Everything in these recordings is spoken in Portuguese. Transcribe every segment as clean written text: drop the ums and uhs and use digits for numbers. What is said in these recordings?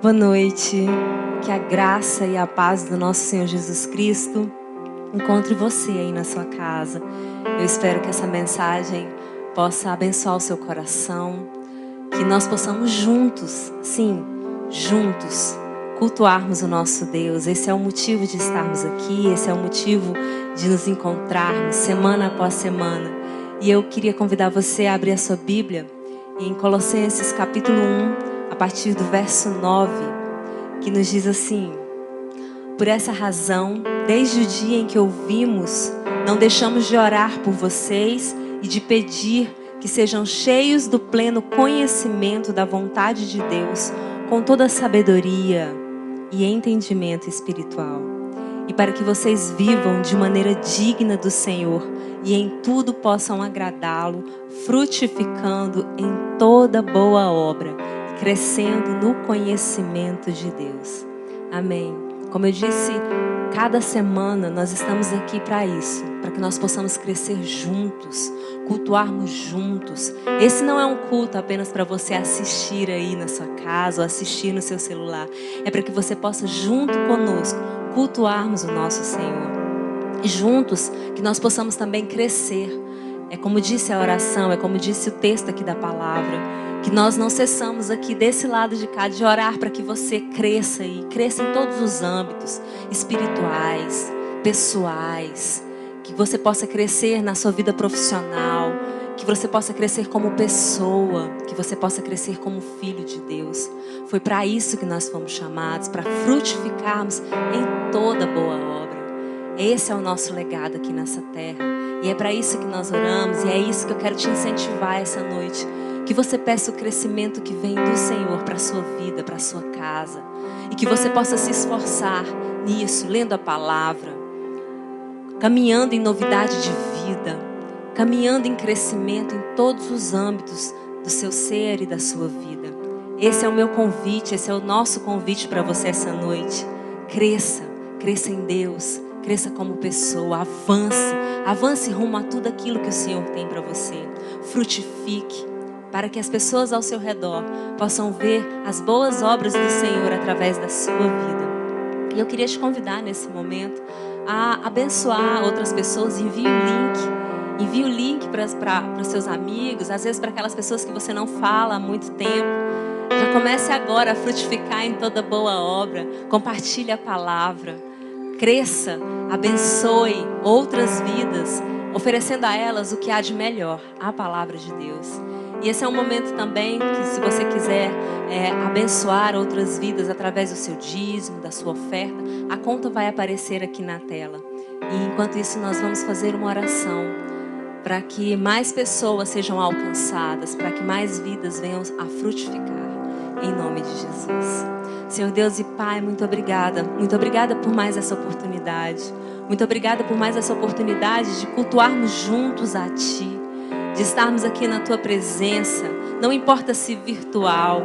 Boa noite, que a graça e a paz do nosso Senhor Jesus Cristo encontre você aí na sua casa. Eu espero que essa mensagem possa abençoar o seu coração, que nós possamos juntos, sim, juntos, cultuarmos o nosso Deus. Esse é o motivo de estarmos aqui, esse é o motivo de nos encontrarmos semana após semana. E eu queria convidar você a abrir a sua Bíblia em Colossenses capítulo 1, a partir do verso 9, que nos diz assim: por essa razão, desde o dia em que ouvimos, não deixamos de orar por vocês e de pedir que sejam cheios do pleno conhecimento da vontade de Deus, com toda a sabedoria e entendimento espiritual. E para que vocês vivam de maneira digna do Senhor e em tudo possam agradá-lo, frutificando em toda boa obra e crescendo no conhecimento de Deus. Amém. Como eu disse, cada semana nós estamos aqui para isso, para que nós possamos crescer juntos, cultuarmos juntos. Esse não é um culto apenas para você assistir aí na sua casa ou assistir no seu celular. É para que você possa, junto conosco, cultuarmos o nosso Senhor. E juntos, que nós possamos também crescer. É como disse a oração, é como disse o texto aqui da palavra, que nós não cessamos aqui desse lado de cá de orar para que você cresça e cresça em todos os âmbitos espirituais, pessoais, que você possa crescer na sua vida profissional, que você possa crescer como pessoa, que você possa crescer como filho de Deus. Foi para isso que nós fomos chamados, para frutificarmos em toda boa obra. Esse é o nosso legado aqui nessa terra. E é para isso que nós oramos, e é isso que eu quero te incentivar essa noite. Que você peça o crescimento que vem do Senhor para a sua vida, para a sua casa. E que você possa se esforçar nisso, lendo a palavra, caminhando em novidade de vida, caminhando em crescimento em todos os âmbitos do seu ser e da sua vida. Esse é o meu convite, esse é o nosso convite para você essa noite. Cresça, cresça em Deus, cresça como pessoa, avance rumo a tudo aquilo que o Senhor tem para você. Frutifique, para que as pessoas ao seu redor possam ver as boas obras do Senhor através da sua vida. E eu queria te convidar nesse momento a abençoar outras pessoas. Envie o link para os seus amigos, às vezes para aquelas pessoas que você não fala há muito tempo. Já comece agora a frutificar em toda boa obra. Compartilhe a palavra. Cresça, abençoe outras vidas, oferecendo a elas o que há de melhor, a palavra de Deus. E esse é um momento também que, se você quiser abençoar outras vidas através do seu dízimo, da sua oferta, a conta vai aparecer aqui na tela. E enquanto isso, nós vamos fazer uma oração para que mais pessoas sejam alcançadas, para que mais vidas venham a frutificar, em nome de Jesus. Senhor Deus e Pai, muito obrigada. Muito obrigada por mais essa oportunidade. Muito obrigada por mais essa oportunidade de cultuarmos juntos a Ti, de estarmos aqui na Tua presença, não importa se virtual,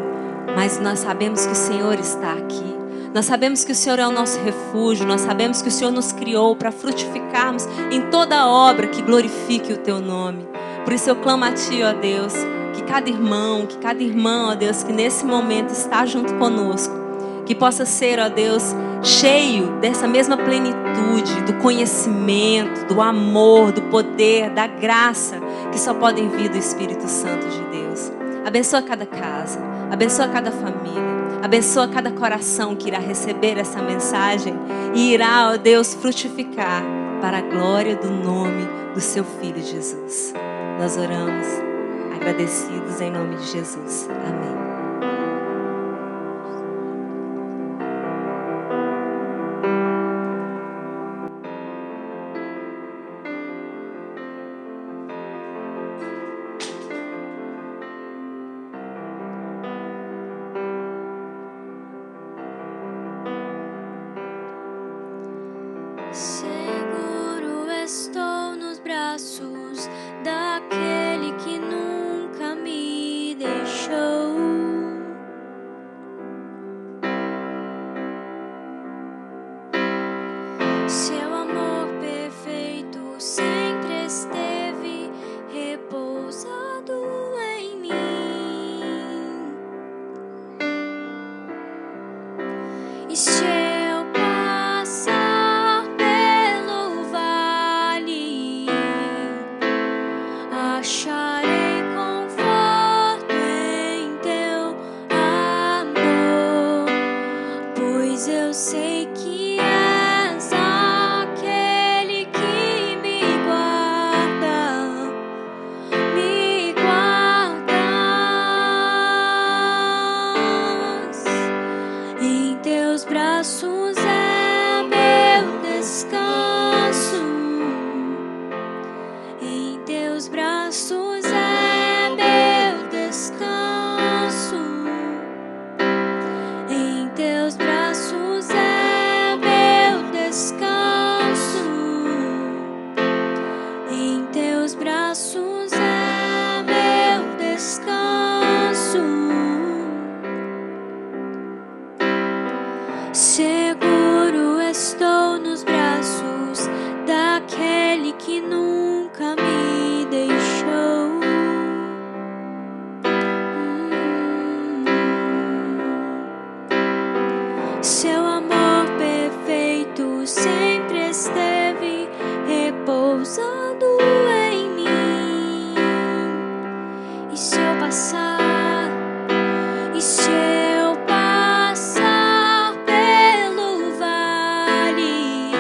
mas nós sabemos que o Senhor está aqui. Nós sabemos que o Senhor é o nosso refúgio, nós sabemos que o Senhor nos criou para frutificarmos em toda obra que glorifique o Teu nome. Por isso eu clamo a Ti, ó Deus, que cada irmão, que cada irmã, ó Deus, que nesse momento está junto conosco, que possa ser, ó Deus, cheio dessa mesma plenitude, do conhecimento, do amor, do poder, da graça, que só podem vir do Espírito Santo de Deus. Abençoa cada casa, abençoa cada família, abençoa cada coração que irá receber essa mensagem e irá, ó Deus, frutificar para a glória do nome do Seu Filho Jesus. Nós oramos agradecidos em nome de Jesus. Amém. Seguro estou nos braços daquele que nunca me deixou. E se eu passar pelo vale, acharei conforto em teu amor, pois eu sei que és aquele que me guardas em teus braços é meu descanso, em teus braços é meu descanso, em teus braços é meu descanso, em teus braços é meu descanso. Seguro estou nos braços daquele que nunca me deixou. Seu amor perfeito sempre esteve repousando em mim. E se eu passar, e se eu passar pelo vale,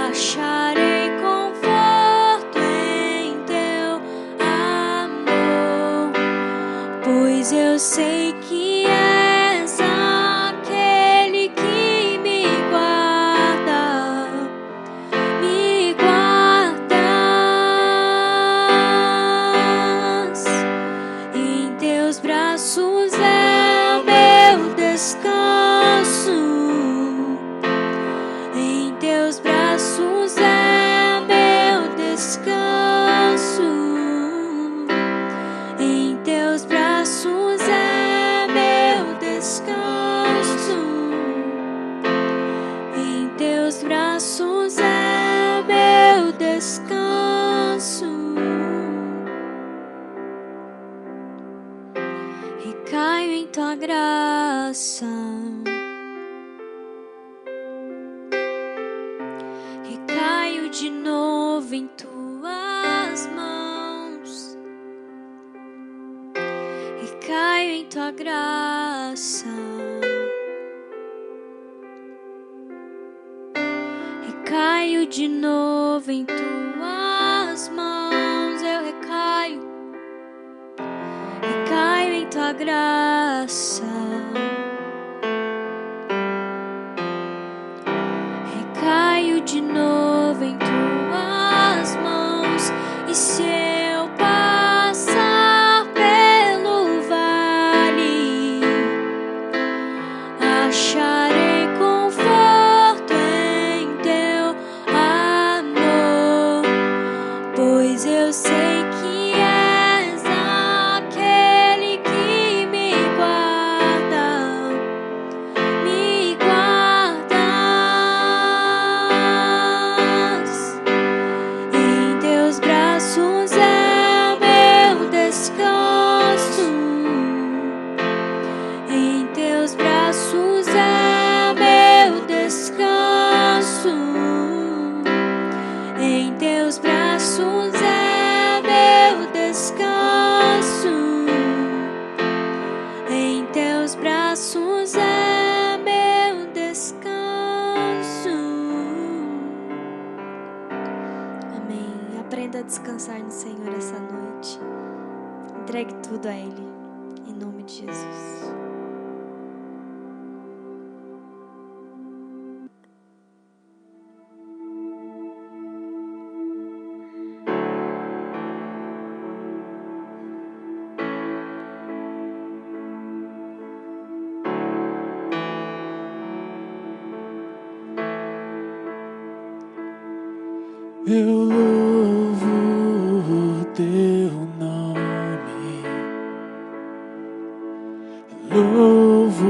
acharei conforto em teu amor, pois eu sei que és aquele que me guarda, me guardas. Em teus braços é meu descanso, em teus braços é meu descanso, em teus braços é meu descanso, em teus braços é meu descanso. Recaio em tua graça, recaio de novo em tuas mãos, recaio em tua graça, recaio de novo em tuas mãos, eu recaio em tua graça, recaio de novo em tuas mãos. E se eu passar pelo vale, acharei conforto em teu amor, pois eu sei que és aquele que me guarda, me guardas. Em teus braços é meu descanso, em teus braços é meu descanso, em teus braços é meu descanso, em teus braços é meu descanso. Amém. Aprenda a descansar no Senhor essa noite. Entregue tudo a Ele, em nome de Jesus. Eu louvo o teu nome, louvo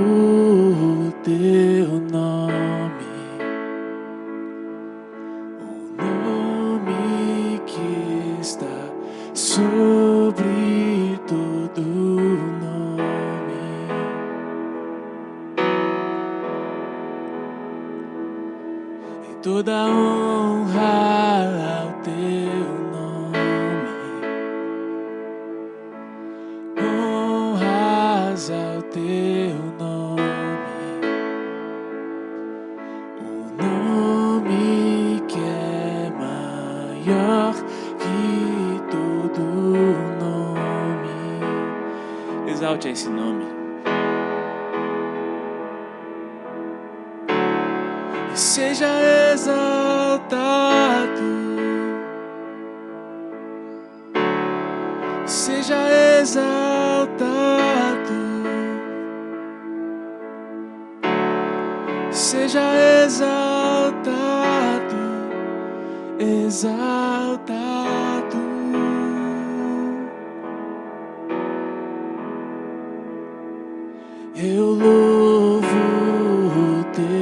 o teu nome, o nome que está sobre todo nome. toda honra ao teu nome, honras ao teu nome, o nome que é maior que todo nome. Exalte esse nome. Seja exaltado, seja exaltado, seja exaltado, exaltado. Eu louvo o teu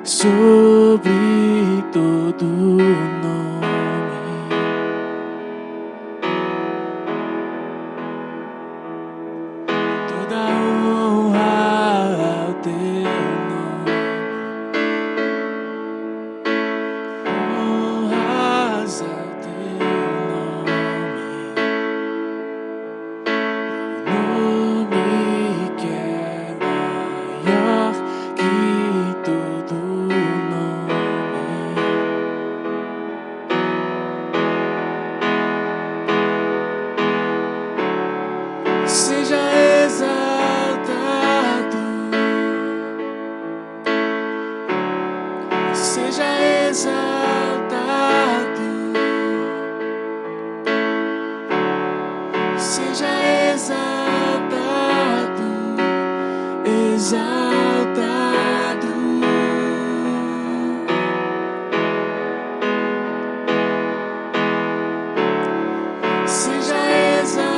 sobre todo nome, toda honra ao teu nome, honras ao teu nome, o nome que é maior que todo seja exaltado, seja exaltado, seja exaltado, exaltado. Seja exaltado,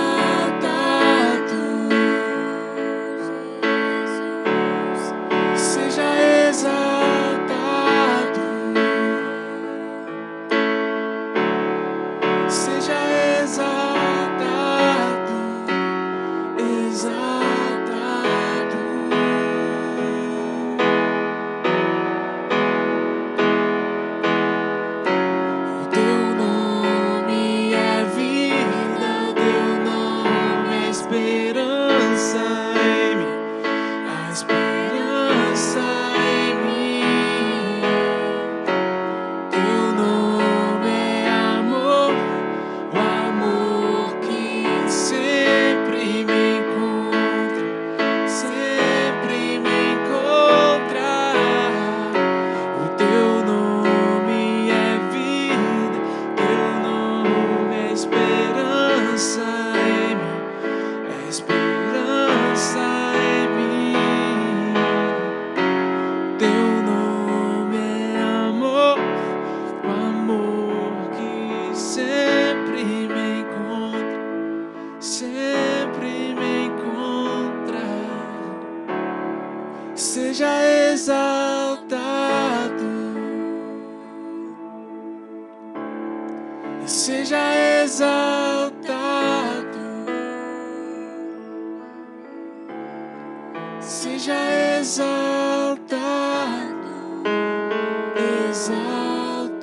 seja exaltado, seja exaltado, exaltado. O teu nome é vida, o teu nome é esperança em mim, a esperança em mim. Teu nome é amor, o amor que sempre me encontra, sempre me encontra. O teu nome é vida, teu nome é esperança em mim, é esperança em mim. Teu nome é amor, o amor que sempre me encontra, sempre me encontra. Seja exaltado, seja exaltado, seja exaltado, exaltado.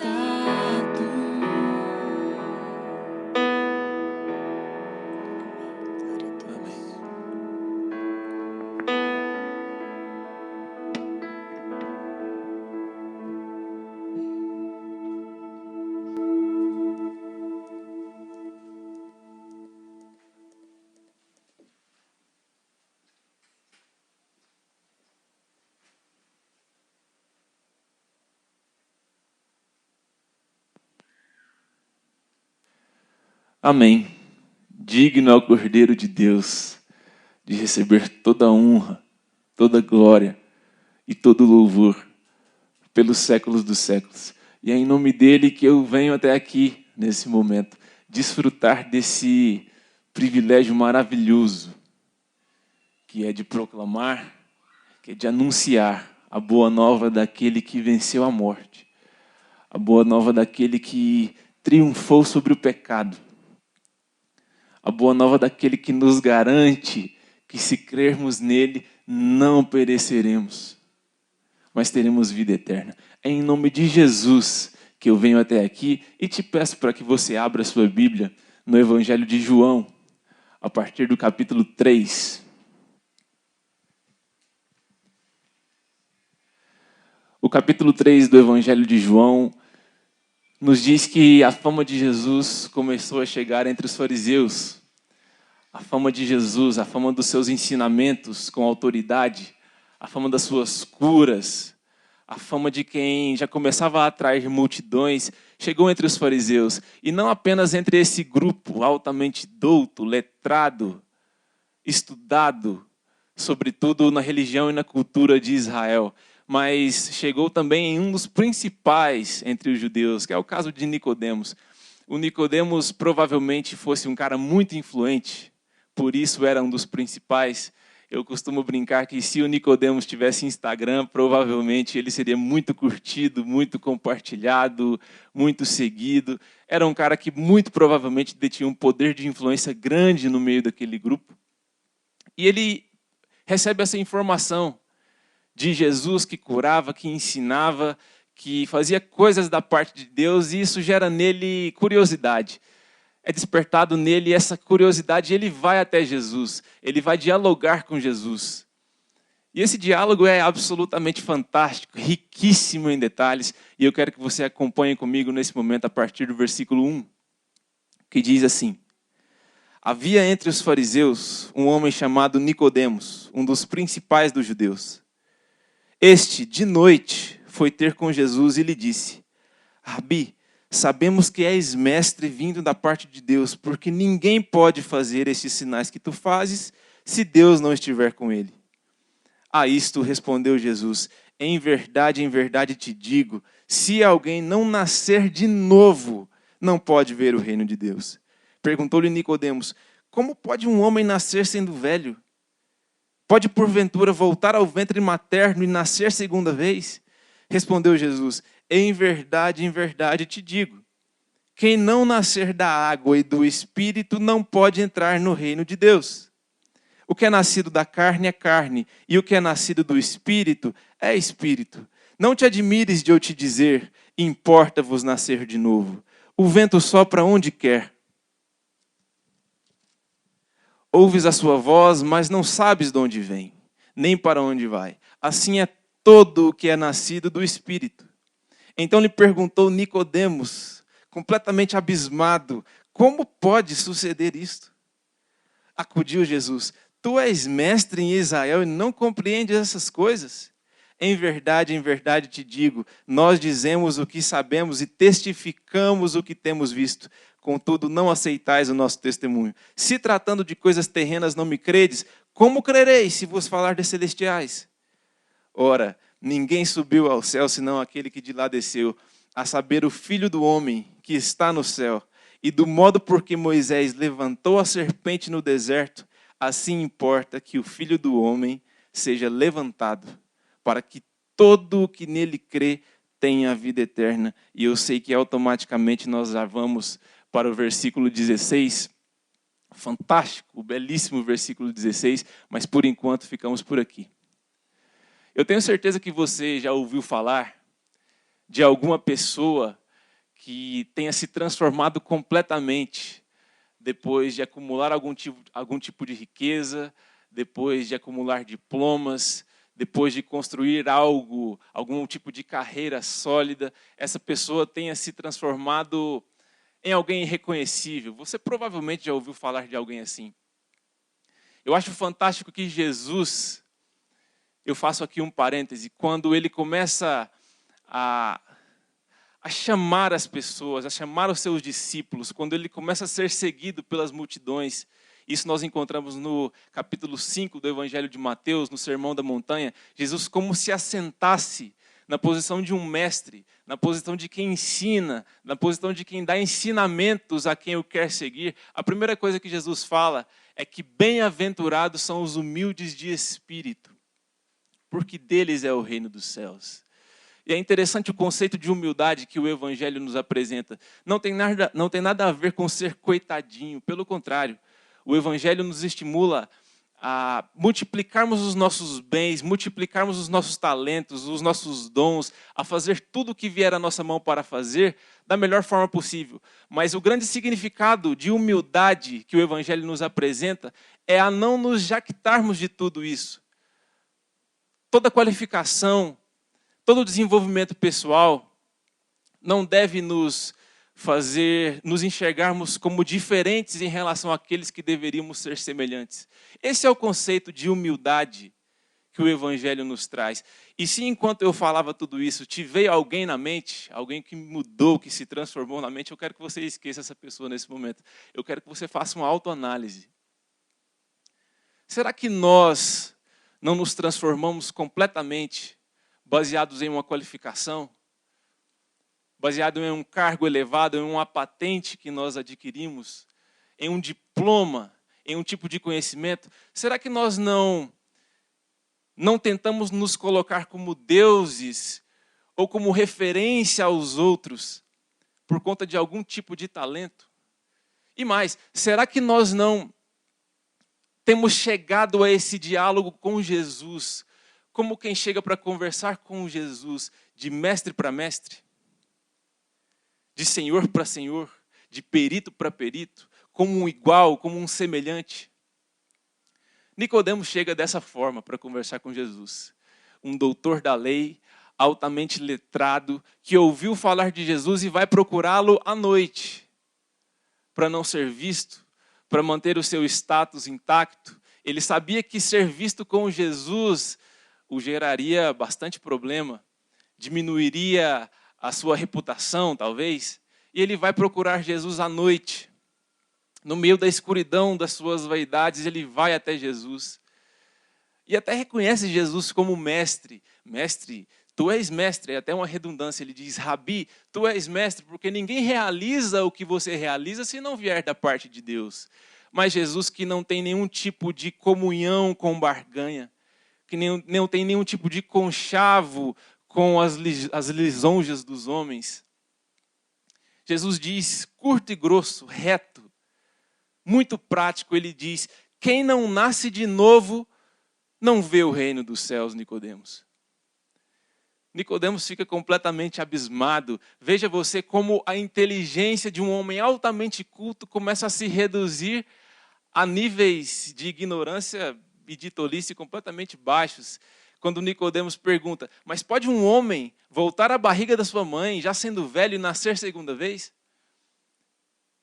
Amém. Amém. Digno é o Cordeiro de Deus de receber toda a honra, toda a glória e todo o louvor pelos séculos dos séculos. E é em nome dele que eu venho até aqui, nesse momento, desfrutar desse privilégio maravilhoso, que é de proclamar, que é de anunciar a boa nova daquele que venceu a morte A boa nova daquele que triunfou sobre o pecado. A boa nova daquele que nos garante que se crermos nele, não pereceremos, mas teremos vida eterna. É em nome de Jesus que eu venho até aqui e te peço para que você abra a sua Bíblia no Evangelho de João, a partir do capítulo 3. O capítulo 3 do Evangelho de João nos diz que a fama de Jesus começou a chegar entre os fariseus. A fama de Jesus, a fama dos seus ensinamentos com autoridade, a fama das suas curas, a fama de quem já começava a atrair multidões, chegou entre os fariseus. E não apenas entre esse grupo altamente douto, letrado, estudado, sobretudo na religião e na cultura de Israel, mas chegou também em um dos principais entre os judeus, que é o caso de Nicodemos. O Nicodemos provavelmente fosse um cara muito influente, por isso era um dos principais. Eu costumo brincar que se o Nicodemos tivesse Instagram, provavelmente ele seria muito curtido, muito compartilhado, muito seguido. Era um cara que muito provavelmente detinha um poder de influência grande no meio daquele grupo. E ele recebe essa informação de Jesus que curava, que ensinava, que fazia coisas da parte de Deus, e isso gera nele curiosidade. É despertado nele essa curiosidade, e ele vai até Jesus, ele vai dialogar com Jesus. E esse diálogo é absolutamente fantástico, riquíssimo em detalhes, e eu quero que você acompanhe comigo nesse momento a partir do versículo 1, que diz assim: Havia entre os fariseus um homem chamado Nicodemos, um dos principais dos judeus. Este, de noite, foi ter com Jesus e lhe disse: Rabi, sabemos que és mestre vindo da parte de Deus, porque ninguém pode fazer estes sinais que tu fazes se Deus não estiver com ele. A isto respondeu Jesus: em verdade te digo, se alguém não nascer de novo, não pode ver o reino de Deus. Perguntou-lhe Nicodemos: como pode um homem nascer sendo velho? Pode porventura voltar ao ventre materno e nascer segunda vez? Respondeu Jesus: em verdade te digo, quem não nascer da água e do Espírito não pode entrar no reino de Deus. O que é nascido da carne é carne, e o que é nascido do Espírito é Espírito. Não te admires de eu te dizer: importa-vos nascer de novo. O vento sopra onde quer. Ouves a sua voz, mas não sabes de onde vem, nem para onde vai. Assim é todo o que é nascido do Espírito. Então lhe perguntou Nicodemos, completamente abismado: como pode suceder isto? Acudiu Jesus: tu és mestre em Israel e não compreendes essas coisas? Em verdade te digo, nós dizemos o que sabemos e testificamos o que temos visto. Contudo, não aceitais o nosso testemunho. Se tratando de coisas terrenas não me credes, como crereis se vos falar de celestiais? Ora, ninguém subiu ao céu senão aquele que de lá desceu, a saber, o Filho do Homem que está no céu. E do modo por que Moisés levantou a serpente no deserto, assim importa que o Filho do Homem seja levantado, para que todo o que nele crê tenha a vida eterna. E eu sei que automaticamente nós já vamos para o versículo 16. Fantástico, o belíssimo versículo 16, mas por enquanto ficamos por aqui. Eu tenho certeza que você já ouviu falar de alguma pessoa que tenha se transformado completamente depois de acumular algum tipo de riqueza, depois de acumular diplomas, depois de construir algum tipo de carreira sólida, essa pessoa tenha se transformado em alguém irreconhecível. Você provavelmente já ouviu falar de alguém assim. Eu acho fantástico que Jesus, eu faço aqui um parêntese, quando ele começa a chamar as pessoas, a chamar os seus discípulos, quando ele começa a ser seguido pelas multidões. Isso nós encontramos no capítulo 5 do Evangelho de Mateus, no Sermão da Montanha. Jesus como se assentasse na posição de um mestre, na posição de quem ensina, na posição de quem dá ensinamentos a quem o quer seguir. A primeira coisa que Jesus fala é que bem-aventurados são os humildes de espírito, porque deles é o reino dos céus. E é interessante o conceito de humildade que o Evangelho nos apresenta. Não tem nada a ver com ser coitadinho, pelo contrário. O Evangelho nos estimula a multiplicarmos os nossos bens, multiplicarmos os nossos talentos, os nossos dons, a fazer tudo o que vier à nossa mão para fazer da melhor forma possível. Mas o grande significado de humildade que o Evangelho nos apresenta é a não nos jactarmos de tudo isso. Toda qualificação, todo desenvolvimento pessoal não deve nos fazer nos enxergarmos como diferentes em relação àqueles que deveríamos ser semelhantes. Esse é o conceito de humildade que o Evangelho nos traz. E se enquanto eu falava tudo isso, te veio alguém na mente, alguém que mudou, que se transformou na mente, eu quero que você esqueça essa pessoa nesse momento. Eu quero que você faça uma autoanálise. Será que nós não nos transformamos completamente baseados em uma qualificação? Baseado em um cargo elevado, em uma patente que nós adquirimos, em um diploma, em um tipo de conhecimento? Será que nós não tentamos nos colocar como deuses ou como referência aos outros por conta de algum tipo de talento? E mais, será que nós não temos chegado a esse diálogo com Jesus como quem chega para conversar com Jesus de mestre para mestre? De senhor para senhor, de perito para perito, como um igual, como um semelhante. Nicodemos chega dessa forma para conversar com Jesus. Um doutor da lei, altamente letrado, que ouviu falar de Jesus e vai procurá-lo à noite, para não ser visto, para manter o seu status intacto. Ele sabia que ser visto com Jesus o geraria bastante problema, diminuiria a sua reputação, talvez, e ele vai procurar Jesus à noite. No meio da escuridão das suas vaidades, ele vai até Jesus. E até reconhece Jesus como mestre. Mestre, tu és mestre, é até uma redundância. Ele diz, Rabi, tu és mestre, porque ninguém realiza o que você realiza se não vier da parte de Deus. Mas Jesus, que não tem nenhum tipo de comunhão com barganha, que não tem nenhum tipo de conchavo com as lisonjas dos homens. Jesus diz, curto e grosso, reto, muito prático, ele diz, quem não nasce de novo não vê o reino dos céus, Nicodemos. Nicodemos fica completamente abismado. Veja você como a inteligência de um homem altamente culto começa a se reduzir a níveis de ignorância e de tolice completamente baixos. Quando Nicodemos pergunta, mas pode um homem voltar à barriga da sua mãe, já sendo velho, e nascer segunda vez?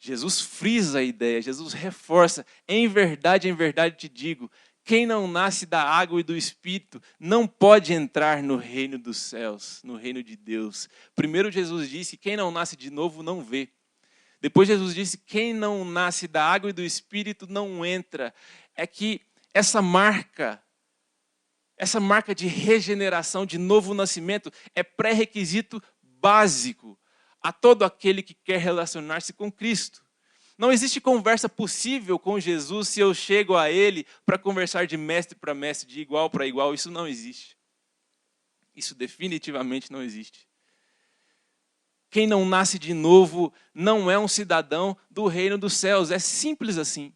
Jesus frisa a ideia, Jesus reforça, em verdade te digo, quem não nasce da água e do Espírito não pode entrar no reino dos céus, no reino de Deus. Primeiro Jesus disse, quem não nasce de novo não vê. Depois Jesus disse, quem não nasce da água e do Espírito não entra. É que essa marca de regeneração, de novo nascimento, é pré-requisito básico a todo aquele que quer relacionar-se com Cristo. Não existe conversa possível com Jesus se eu chego a Ele para conversar de mestre para mestre, de igual para igual. Isso não existe. Isso definitivamente não existe. Quem não nasce de novo não é um cidadão do reino dos céus. É simples assim.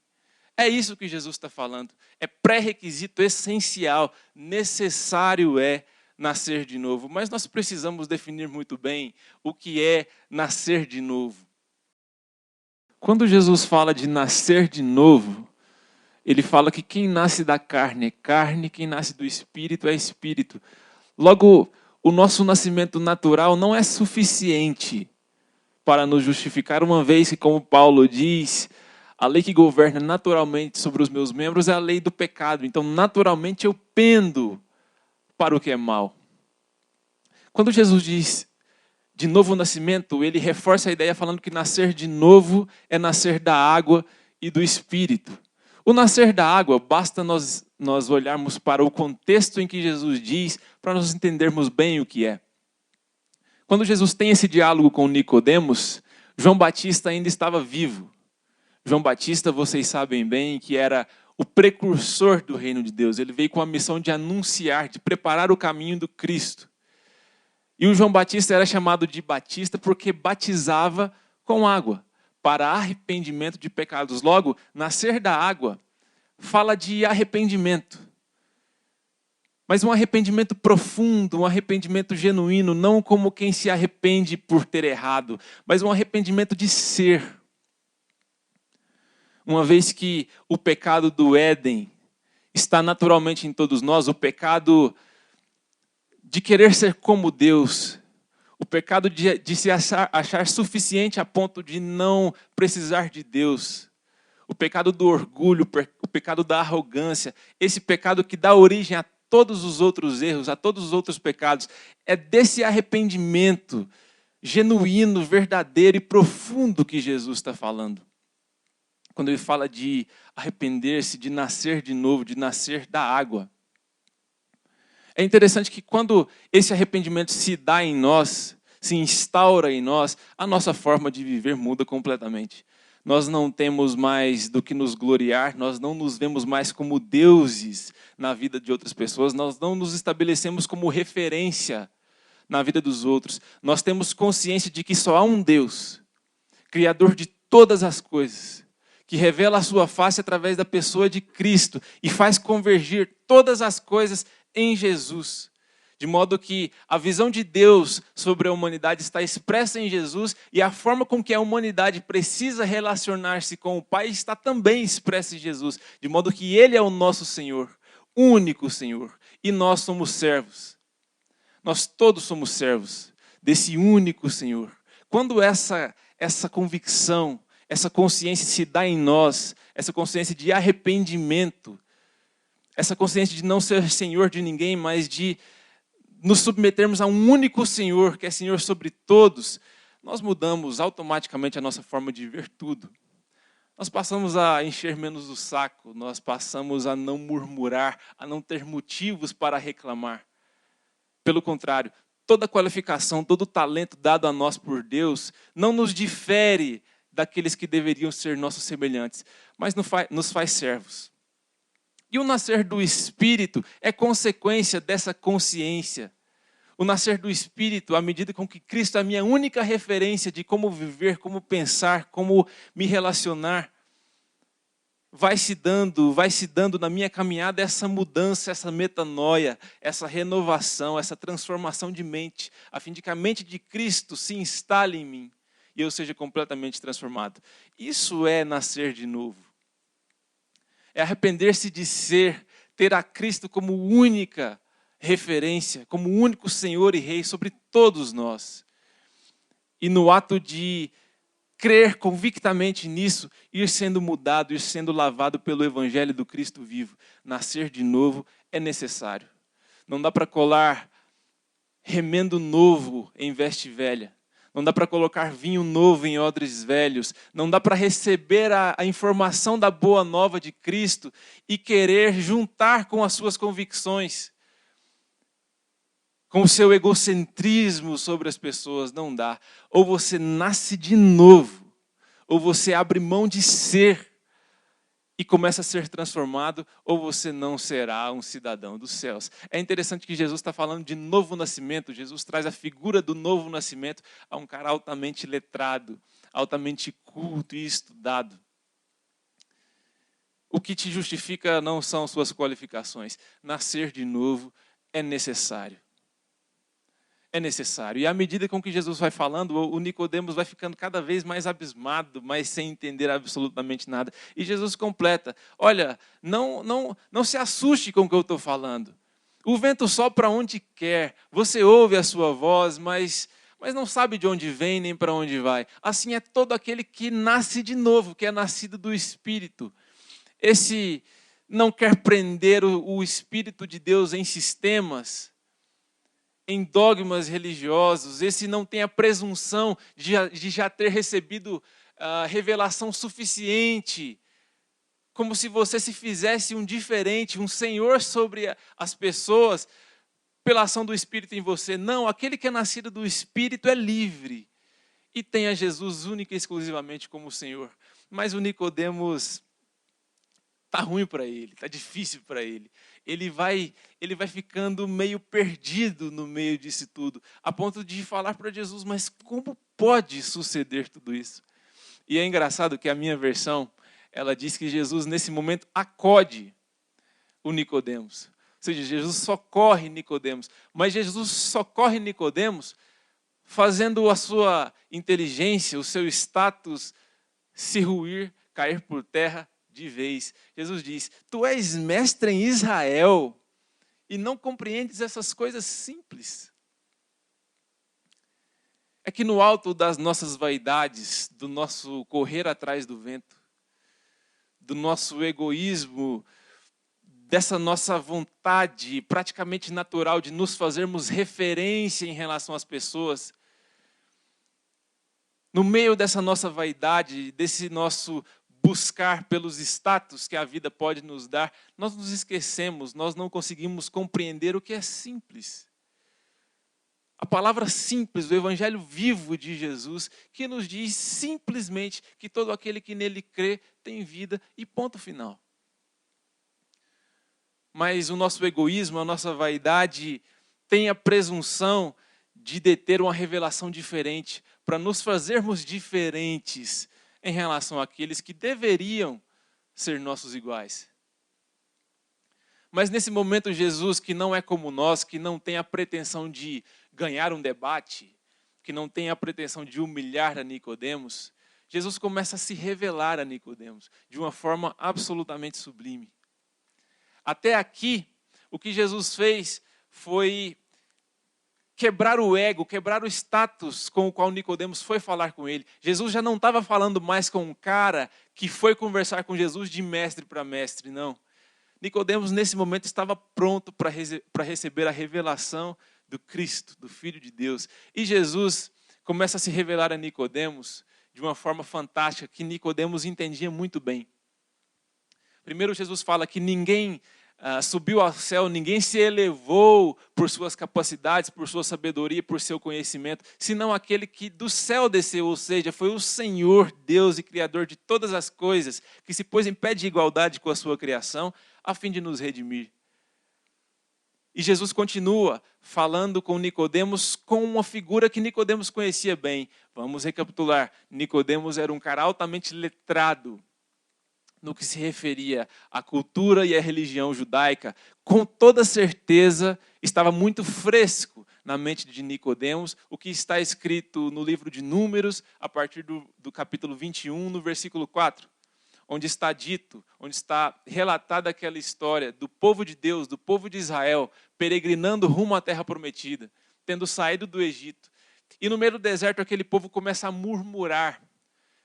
É isso que Jesus está falando. É pré-requisito essencial, necessário é nascer de novo. Mas nós precisamos definir muito bem o que é nascer de novo. Quando Jesus fala de nascer de novo, ele fala que quem nasce da carne é carne, quem nasce do espírito é espírito. Logo, o nosso nascimento natural não é suficiente para nos justificar, uma vez que, como Paulo diz, a lei que governa naturalmente sobre os meus membros é a lei do pecado. Então, naturalmente, eu pendo para o que é mal. Quando Jesus diz de novo nascimento, ele reforça a ideia falando que nascer de novo é nascer da água e do Espírito. O nascer da água, basta nós olharmos para o contexto em que Jesus diz, para nós entendermos bem o que é. Quando Jesus tem esse diálogo com Nicodemos, João Batista ainda estava vivo. João Batista, vocês sabem bem, que era o precursor do reino de Deus. Ele veio com a missão de anunciar, de preparar o caminho do Cristo. E o João Batista era chamado de Batista porque batizava com água, para arrependimento de pecados. Logo, nascer da água fala de arrependimento. Mas um arrependimento profundo, um arrependimento genuíno, não como quem se arrepende por ter errado, mas um arrependimento de ser. Uma vez que o pecado do Éden está naturalmente em todos nós, o pecado de querer ser como Deus, o pecado de se achar suficiente a ponto de não precisar de Deus, o pecado do orgulho, o pecado da arrogância, esse pecado que dá origem a todos os outros erros, a todos os outros pecados, é desse arrependimento genuíno, verdadeiro e profundo que Jesus está falando. Quando ele fala de arrepender-se, de nascer de novo, de nascer da água. É interessante que quando esse arrependimento se dá em nós, se instaura em nós, a nossa forma de viver muda completamente. Nós não temos mais do que nos gloriar, nós não nos vemos mais como deuses na vida de outras pessoas, nós não nos estabelecemos como referência na vida dos outros. Nós temos consciência de que só há um Deus, Criador de todas as coisas, que revela a sua face através da pessoa de Cristo e faz convergir todas as coisas em Jesus. De modo que a visão de Deus sobre a humanidade está expressa em Jesus e a forma com que a humanidade precisa relacionar-se com o Pai está também expressa em Jesus. De modo que Ele é o nosso Senhor, único Senhor, e nós somos servos. Nós todos somos servos desse único Senhor. Quando essa convicção, essa consciência se dá em nós, essa consciência de arrependimento, essa consciência de não ser senhor de ninguém, mas de nos submetermos a um único Senhor, que é Senhor sobre todos, nós mudamos automaticamente a nossa forma de ver tudo. Nós passamos a encher menos o saco, nós passamos a não murmurar, a não ter motivos para reclamar. Pelo contrário, toda qualificação, todo talento dado a nós por Deus não nos difere daqueles que deveriam ser nossos semelhantes, mas nos faz servos. E o nascer do Espírito é consequência dessa consciência. O nascer do Espírito, à medida com que Cristo é a minha única referência de como viver, como pensar, como me relacionar, vai se dando na minha caminhada essa mudança, essa metanoia, essa renovação, essa transformação de mente, a fim de que a mente de Cristo se instale em mim e eu seja completamente transformado. Isso é nascer de novo. É arrepender-se de ter a Cristo como única referência, como único Senhor e Rei sobre todos nós. E no ato de crer convictamente nisso, ir sendo mudado, ir sendo lavado pelo Evangelho do Cristo vivo. Nascer de novo é necessário. Não dá para colar remendo novo em veste velha. Não dá para colocar vinho novo em odres velhos. Não dá para receber a informação da boa nova de Cristo e querer juntar com as suas convicções, com o seu egocentrismo sobre as pessoas. Não dá. Ou você nasce de novo, ou você abre mão de ser e começa a ser transformado, ou você não será um cidadão dos céus. É interessante que Jesus está falando de novo nascimento. Jesus traz a figura do novo nascimento a um cara altamente letrado, altamente culto e estudado. O que te justifica não são suas qualificações. Nascer de novo é necessário. É necessário. E à medida com que Jesus vai falando, o Nicodemos vai ficando cada vez mais abismado, mais sem entender absolutamente nada. E Jesus completa: olha, não se assuste com o que eu estou falando. O vento sopra onde quer, você ouve a sua voz, mas não sabe de onde vem nem para onde vai. Assim é todo aquele que nasce de novo, que é nascido do Espírito. Esse não quer prender o Espírito de Deus em sistemas, em dogmas religiosos. Esse não tem a presunção de já ter recebido revelação suficiente, como se você se fizesse um diferente, um senhor sobre as pessoas, pela ação do Espírito em você. Não, aquele que é nascido do Espírito é livre e tem a Jesus única e exclusivamente como Senhor. Mas o Nicodemos está ruim para ele, está difícil para ele. ele vai ficando meio perdido no meio disso tudo, a ponto de falar para Jesus, mas como pode suceder tudo isso? E é engraçado que a minha versão, ela diz que Jesus, nesse momento, acode o Nicodemos. Ou seja, Jesus socorre Nicodemos. Mas Jesus socorre Nicodemos fazendo a sua inteligência, o seu status se ruir, cair por terra de vez. Jesus diz, tu és mestre em Israel e não compreendes essas coisas simples. É que no alto das nossas vaidades, do nosso correr atrás do vento, do nosso egoísmo, dessa nossa vontade praticamente natural de nos fazermos referência em relação às pessoas, no meio dessa nossa vaidade, desse nosso buscar pelos status que a vida pode nos dar, nós nos esquecemos, nós não conseguimos compreender o que é simples. A palavra simples, o evangelho vivo de Jesus, que nos diz simplesmente que todo aquele que nele crê tem vida e ponto final. Mas o nosso egoísmo, a nossa vaidade tem a presunção de deter uma revelação diferente, para nos fazermos diferentes em relação àqueles que deveriam ser nossos iguais. Mas nesse momento Jesus, que não é como nós, que não tem a pretensão de ganhar um debate, que não tem a pretensão de humilhar a Nicodemos, Jesus começa a se revelar a Nicodemos de uma forma absolutamente sublime. Até aqui, o que Jesus fez foi quebrar o ego, quebrar o status com o qual Nicodemos foi falar com ele. Jesus já não estava falando mais com um cara que foi conversar com Jesus de mestre para mestre, não. Nicodemos, nesse momento, estava pronto para receber a revelação do Cristo, do Filho de Deus. E Jesus começa a se revelar a Nicodemos de uma forma fantástica, que Nicodemos entendia muito bem. Primeiro, Jesus fala que ninguém subiu ao céu, ninguém se elevou por suas capacidades, por sua sabedoria, por seu conhecimento, senão aquele que do céu desceu, ou seja, foi o Senhor, Deus e Criador de todas as coisas, que se pôs em pé de igualdade com a sua criação, a fim de nos redimir. E Jesus continua falando com Nicodemos com uma figura que Nicodemos conhecia bem. Vamos recapitular. Nicodemos era um cara altamente letrado no que se referia à cultura e à religião judaica. Com toda certeza estava muito fresco na mente de Nicodemos o que está escrito no livro de Números, a partir do capítulo 21, no versículo 4. Onde está dito, onde está relatada aquela história do povo de Deus, do povo de Israel, peregrinando rumo à terra prometida, tendo saído do Egito. E no meio do deserto aquele povo começa a murmurar,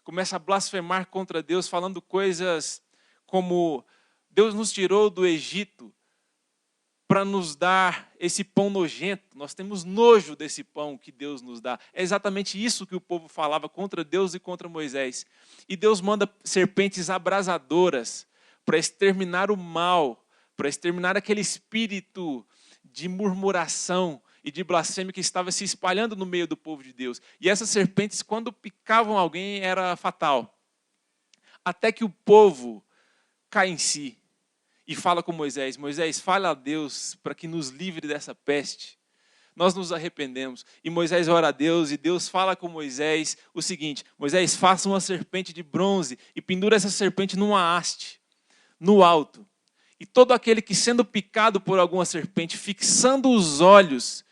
começa a blasfemar contra Deus, falando coisas como: Deus nos tirou do Egito para nos dar esse pão nojento. Nós temos nojo desse pão que Deus nos dá. É exatamente isso que o povo falava contra Deus e contra Moisés. E Deus manda serpentes abrasadoras para exterminar o mal, para exterminar aquele espírito de murmuração e de blasfêmia que estava se espalhando no meio do povo de Deus. E essas serpentes, quando picavam alguém, era fatal. Até que o povo cai em si e fala com Moisés: Moisés, fala a Deus para que nos livre dessa peste. Nós nos arrependemos. E Moisés ora a Deus, e Deus fala com Moisés o seguinte: Moisés, faça uma serpente de bronze e pendura essa serpente numa haste, no alto. E todo aquele que, sendo picado por alguma serpente, fixando os olhos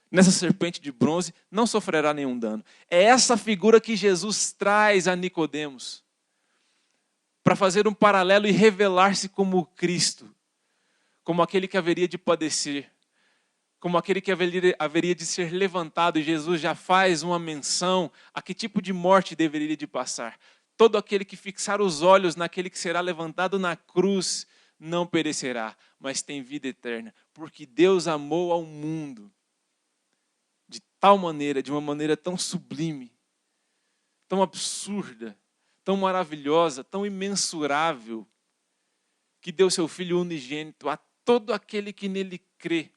nessa serpente de bronze, não sofrerá nenhum dano. É essa figura que Jesus traz a Nicodemos, para fazer um paralelo e revelar-se como Cristo, como aquele que haveria de padecer, como aquele que haveria de ser levantado. E Jesus já faz uma menção a que tipo de morte deveria de passar. Todo aquele que fixar os olhos naquele que será levantado na cruz não perecerá, mas tem vida eterna, porque Deus amou ao mundo de tal maneira, de uma maneira tão sublime, tão absurda, tão maravilhosa, tão imensurável, que deu seu Filho unigênito a todo aquele que nele crê.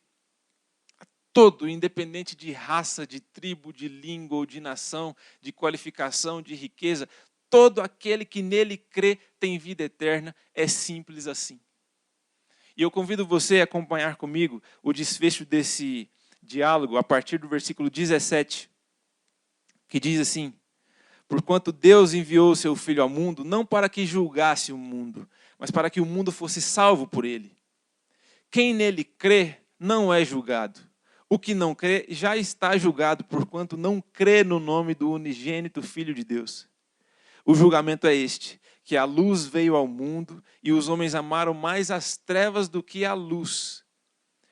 A todo, independente de raça, de tribo, de língua ou de nação, de qualificação, de riqueza, todo aquele que nele crê tem vida eterna. É simples assim. E eu convido você a acompanhar comigo o desfecho desse diálogo a partir do versículo 17, que diz assim: porquanto Deus enviou o seu Filho ao mundo, não para que julgasse o mundo, mas para que o mundo fosse salvo por ele. Quem nele crê não é julgado. O que não crê já está julgado, porquanto não crê no nome do unigênito Filho de Deus. O julgamento é este, que a luz veio ao mundo e os homens amaram mais as trevas do que a luz,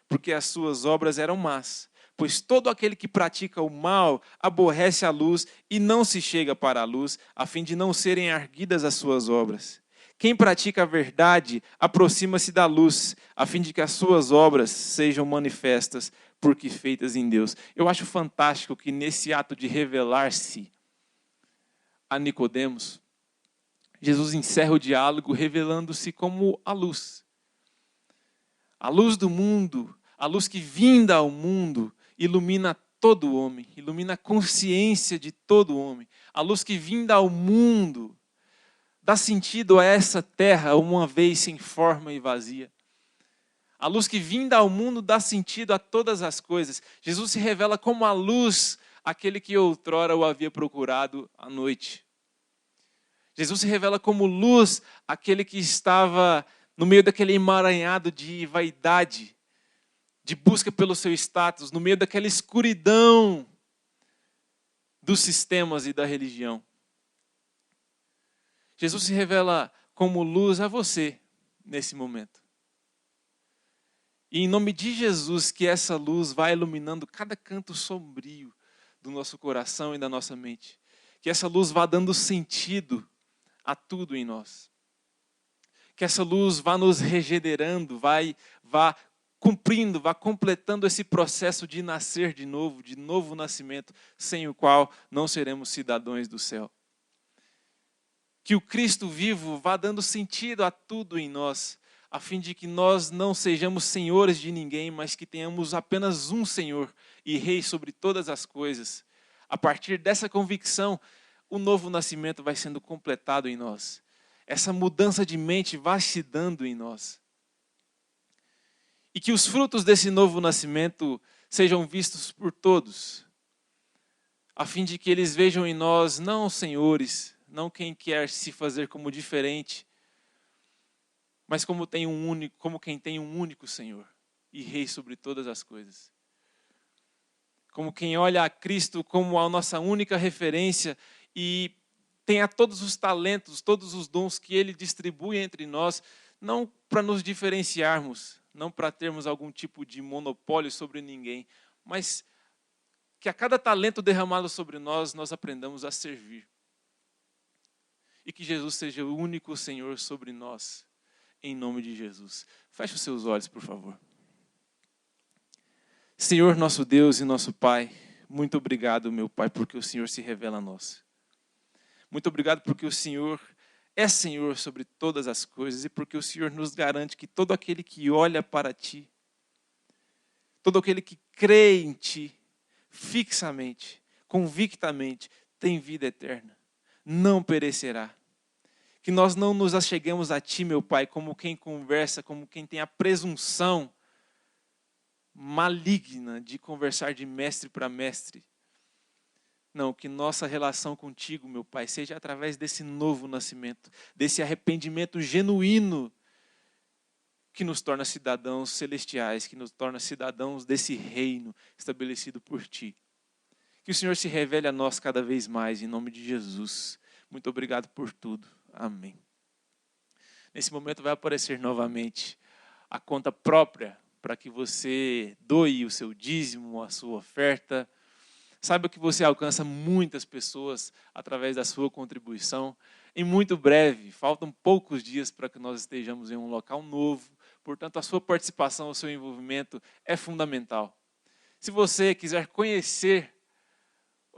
porque as suas obras eram más. Pois todo aquele que pratica o mal aborrece a luz e não se chega para a luz, a fim de não serem arguidas as suas obras. Quem pratica a verdade aproxima-se da luz, a fim de que as suas obras sejam manifestas, porque feitas em Deus. Eu acho fantástico que nesse ato de revelar-se a Nicodemos, Jesus encerra o diálogo revelando-se como a luz. A luz do mundo, a luz que vinda ao mundo, ilumina todo homem, ilumina a consciência de todo homem. A luz que vinda ao mundo dá sentido a essa terra uma vez sem forma e vazia. A luz que vinda ao mundo dá sentido a todas as coisas. Jesus se revela como a luz, aquele que outrora o havia procurado à noite. Jesus se revela como luz, aquele que estava no meio daquele emaranhado de vaidade, de busca pelo seu status, no meio daquela escuridão dos sistemas e da religião. Jesus se revela como luz a você nesse momento. E em nome de Jesus, que essa luz vá iluminando cada canto sombrio do nosso coração e da nossa mente. Que essa luz vá dando sentido a tudo em nós. Que essa luz vá nos regenerando, vá cumprindo, vá completando esse processo de nascer de novo nascimento, sem o qual não seremos cidadãos do céu. Que o Cristo vivo vá dando sentido a tudo em nós, a fim de que nós não sejamos senhores de ninguém, mas que tenhamos apenas um Senhor e Rei sobre todas as coisas. A partir dessa convicção, o novo nascimento vai sendo completado em nós. Essa mudança de mente vai se dando em nós. E que os frutos desse novo nascimento sejam vistos por todos, a fim de que eles vejam em nós não senhores, não quem quer se fazer como diferente, mas como quem tem um único Senhor e Rei sobre todas as coisas. Como quem olha a Cristo como a nossa única referência e tenha todos os talentos, todos os dons que Ele distribui entre nós, não para nos diferenciarmos, não para termos algum tipo de monopólio sobre ninguém, mas que a cada talento derramado sobre nós, nós aprendamos a servir. E que Jesus seja o único Senhor sobre nós, em nome de Jesus. Feche os seus olhos, por favor. Senhor, nosso Deus e nosso Pai, muito obrigado, meu Pai, porque o Senhor se revela a nós. Muito obrigado porque o Senhor é Senhor sobre todas as coisas e porque o Senhor nos garante que todo aquele que olha para Ti, todo aquele que crê em Ti, fixamente, convictamente, tem vida eterna, não perecerá. Que nós não nos acheguemos a Ti, meu Pai, como quem conversa, como quem tem a presunção maligna de conversar de mestre para mestre. Não, que nossa relação contigo, meu Pai, seja através desse novo nascimento, desse arrependimento genuíno que nos torna cidadãos celestiais, que nos torna cidadãos desse reino estabelecido por Ti. Que o Senhor se revele a nós cada vez mais, em nome de Jesus. Muito obrigado por tudo. Amém. Nesse momento vai aparecer novamente a conta própria para que você doe o seu dízimo, a sua oferta. Saiba que você alcança muitas pessoas através da sua contribuição. Em muito breve, faltam poucos dias para que nós estejamos em um local novo. Portanto, a sua participação, o seu envolvimento é fundamental. Se você quiser conhecer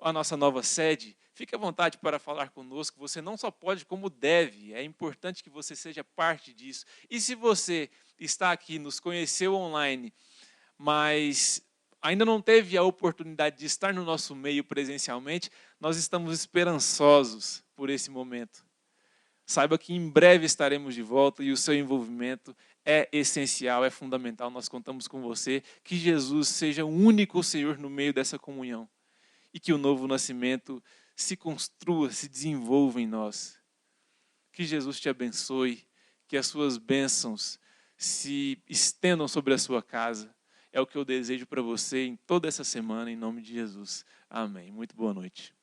a nossa nova sede, fique à vontade para falar conosco. Você não só pode, como deve. É importante que você seja parte disso. E se você está aqui, nos conheceu online, mas ainda não teve a oportunidade de estar no nosso meio presencialmente, nós estamos esperançosos por esse momento. Saiba que em breve estaremos de volta e o seu envolvimento é essencial, é fundamental. Nós contamos com você. Que Jesus seja o único Senhor no meio dessa comunhão. E que o novo nascimento se construa, se desenvolva em nós. Que Jesus te abençoe, que as suas bênçãos se estendam sobre a sua casa. É o que eu desejo para você em toda essa semana, em nome de Jesus. Amém. Muito boa noite.